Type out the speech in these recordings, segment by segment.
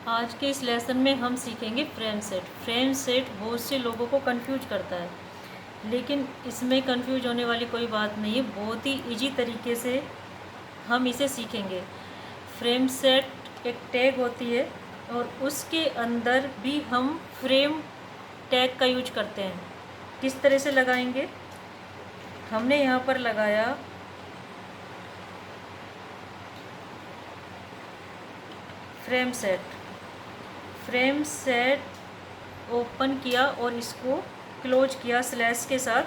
आज के इस लेसन में हम सीखेंगे फ्रेम सेट। फ्रेम सेट बहुत से लोगों को कंफ्यूज करता है, लेकिन इसमें कंफ्यूज होने वाली कोई बात नहीं है। बहुत ही इजी तरीके से हम इसे सीखेंगे। फ्रेम सेट एक टैग होती है और उसके अंदर भी हम फ्रेम टैग का यूज करते हैं। किस तरह से लगाएंगे? हमने यहाँ पर लगाया frame set. Frame set open किया और इसको क्लोज किया स्लैश के साथ।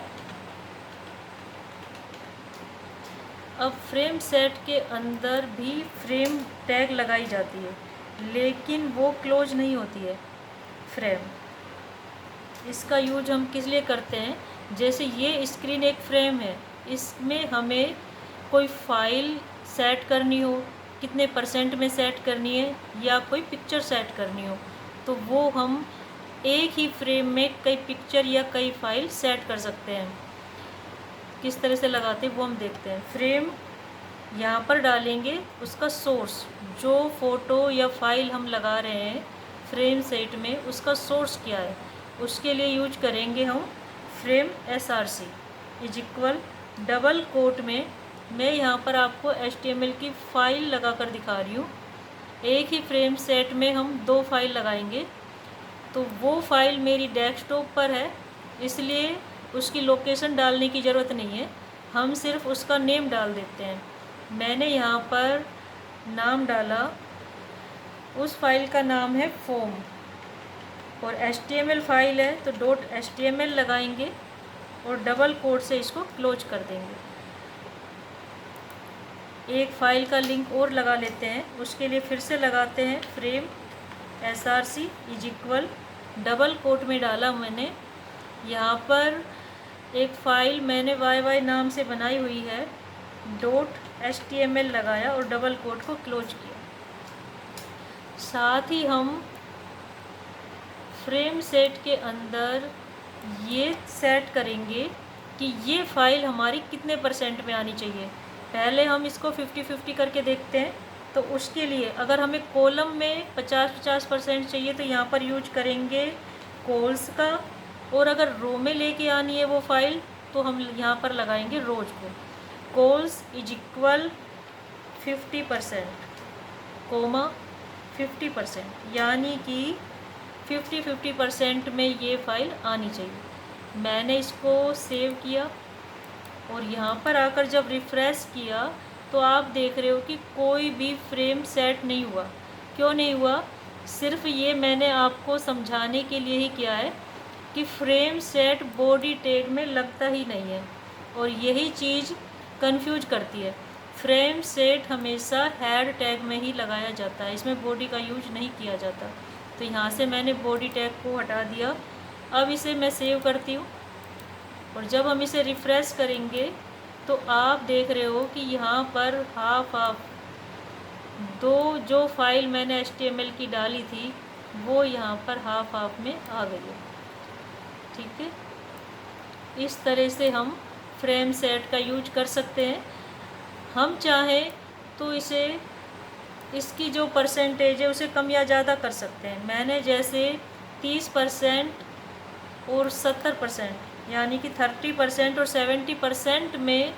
अब फ्रेम सेट के अंदर भी फ्रेम टैग लगाई जाती है, लेकिन वो क्लोज नहीं होती है फ्रेम। इसका यूज हम किस लिए करते हैं? जैसे ये स्क्रीन एक फ्रेम है, इसमें हमें कोई फाइल सेट करनी हो, कितने % में सेट करनी है, या कोई पिक्चर सेट करनी हो, तो वो हम एक ही फ्रेम में कई पिक्चर या कई फाइल सेट कर सकते हैं। किस तरह से लगाते हैं वो हम देखते हैं। फ्रेम यहाँ पर डालेंगे, उसका सोर्स, जो फ़ोटो या फाइल हम लगा रहे हैं फ्रेम सेट में, उसका सोर्स क्या है, उसके लिए यूज करेंगे हम frame SRC is equal double quote में। मैं यहाँ पर आपको HTML की फ़ाइल लगा कर दिखा रही हूँ। एक ही फ्रेम सेट में हम 2 फाइल लगाएंगे, तो वो फाइल मेरी डेस्कटॉप पर है, इसलिए उसकी लोकेशन डालने की ज़रूरत नहीं है, हम सिर्फ उसका नेम डाल देते हैं। मैंने यहाँ पर नाम डाला, उस फाइल का नाम है फॉर्म, और HTML फाइल है तो .html लगाएंगे और डबल कोट से इसको क्लोज कर देंगे। एक फ़ाइल का लिंक और लगा लेते हैं, उसके लिए फिर से लगाते हैं frame SRC is equal double quote में डाला मैंने। यहाँ पर एक फ़ाइल मैंने YY नाम से बनाई हुई है, .html लगाया और डबल कोट को क्लोज किया। साथ ही हम फ्रेम सेट के अंदर ये सेट करेंगे कि ये फ़ाइल हमारी कितने % में आनी चाहिए। पहले हम इसको 50-50 करके देखते हैं। तो उसके लिए अगर हमें कॉलम में 50-50% चाहिए तो यहाँ पर यूज करेंगे कॉल्स का, और अगर रो में लेके आनी है वो फाइल तो हम यहाँ पर लगाएंगे रोज को। कॉल्स इज इक्वल 50% कोमा 50%, यानी कि 50-50% में ये फ़ाइल आनी चाहिए। मैंने इसको सेव किया और यहाँ पर आकर जब रिफ़्रेश किया तो आप देख रहे हो कि कोई भी फ्रेम सेट नहीं हुआ। क्यों नहीं हुआ? सिर्फ ये मैंने आपको समझाने के लिए ही किया है कि फ्रेम सेट बॉडी टैग में लगता ही नहीं है, और यही चीज़ कंफ्यूज करती है। फ्रेम सेट हमेशा हेड टैग में ही लगाया जाता है, इसमें बॉडी का यूज नहीं किया जाता। तो यहाँ से मैंने बॉडी टैग को हटा दिया। अब इसे मैं सेव करती हूँ, और जब हम इसे रिफ़्रेश करेंगे तो आप देख रहे हो कि यहाँ पर हाफ दो जो फाइल मैंने HTML की डाली थी वो यहाँ पर हाफ में आ गई है। ठीक है, इस तरह से हम फ्रेम सेट का यूज कर सकते हैं। हम चाहें तो इसे, इसकी जो % है उसे कम या ज़्यादा कर सकते हैं। मैंने जैसे 30% और 70%, यानी कि 30% और 70% में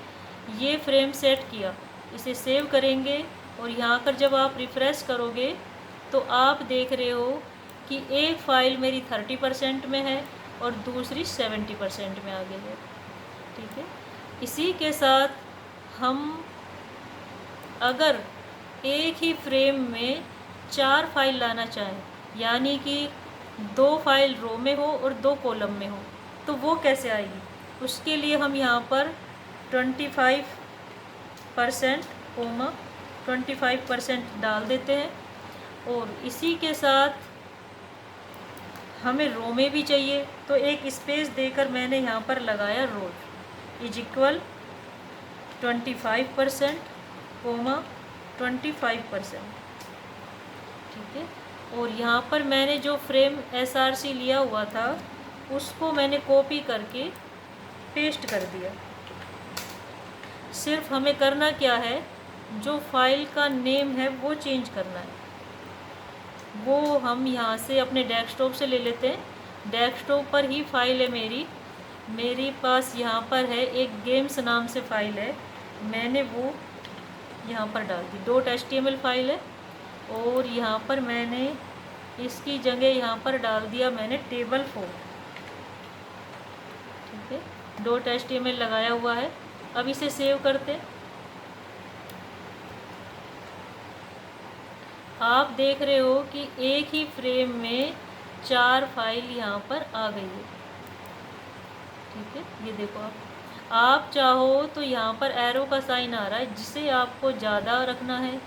ये फ्रेम सेट किया। इसे सेव करेंगे और यहाँ पर जब आप रिफ़्रेश करोगे तो आप देख रहे हो कि एक फ़ाइल मेरी 30% में है और दूसरी 70% में आ गई है। ठीक है, इसी के साथ हम अगर एक ही फ्रेम में 4 फाइल लाना चाहें, यानी कि 2 फाइल रो में हो और 2 कॉलम में हो, तो वो कैसे आएगी? उसके लिए हम यहाँ पर 25% डाल देते हैं, और इसी के साथ हमें रो में भी चाहिए तो एक स्पेस देकर मैंने यहाँ पर लगाया रोज इज इक्वल 25%, 25%। ठीक है, और यहाँ पर मैंने जो फ्रेम SRC लिया हुआ था उसको मैंने कॉपी करके पेस्ट कर दिया। सिर्फ हमें करना क्या है, जो फाइल का नेम है वो चेंज करना है। वो हम यहाँ से अपने डेस्कटॉप से ले लेते हैं। डेस्कटॉप पर ही फाइल है मेरी पास यहाँ पर है एक गेम्स नाम से फ़ाइल है, मैंने वो यहाँ पर डाल दी। .html फाइल है और यहाँ पर मैंने इसकी जगह यहाँ पर डाल दिया मैंने टेबल 4। ठीक है, .html लगाया हुआ है। अब इसे सेव करते हैं। आप देख रहे हो कि एक ही फ्रेम में 4 फाइल यहाँ पर आ गई है। ठीक है, ये देखो आप चाहो तो यहाँ पर एरो का साइन आ रहा है, जिसे आपको ज़्यादा रखना है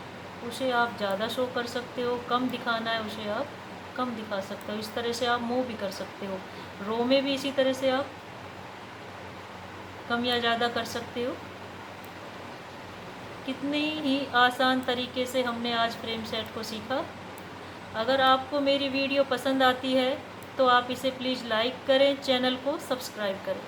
उसे आप ज़्यादा शो कर सकते हो, कम दिखाना है उसे आप कम दिखा सकते हो। इस तरह से आप मूव भी कर सकते हो। रो में भी इसी तरह से आप कम या ज़्यादा कर सकते हो। कितनी ही आसान तरीके से हमने आज फ्रेम सेट को सीखा। अगर आपको मेरी वीडियो पसंद आती है तो आप इसे प्लीज़ लाइक करें, चैनल को सब्सक्राइब करें।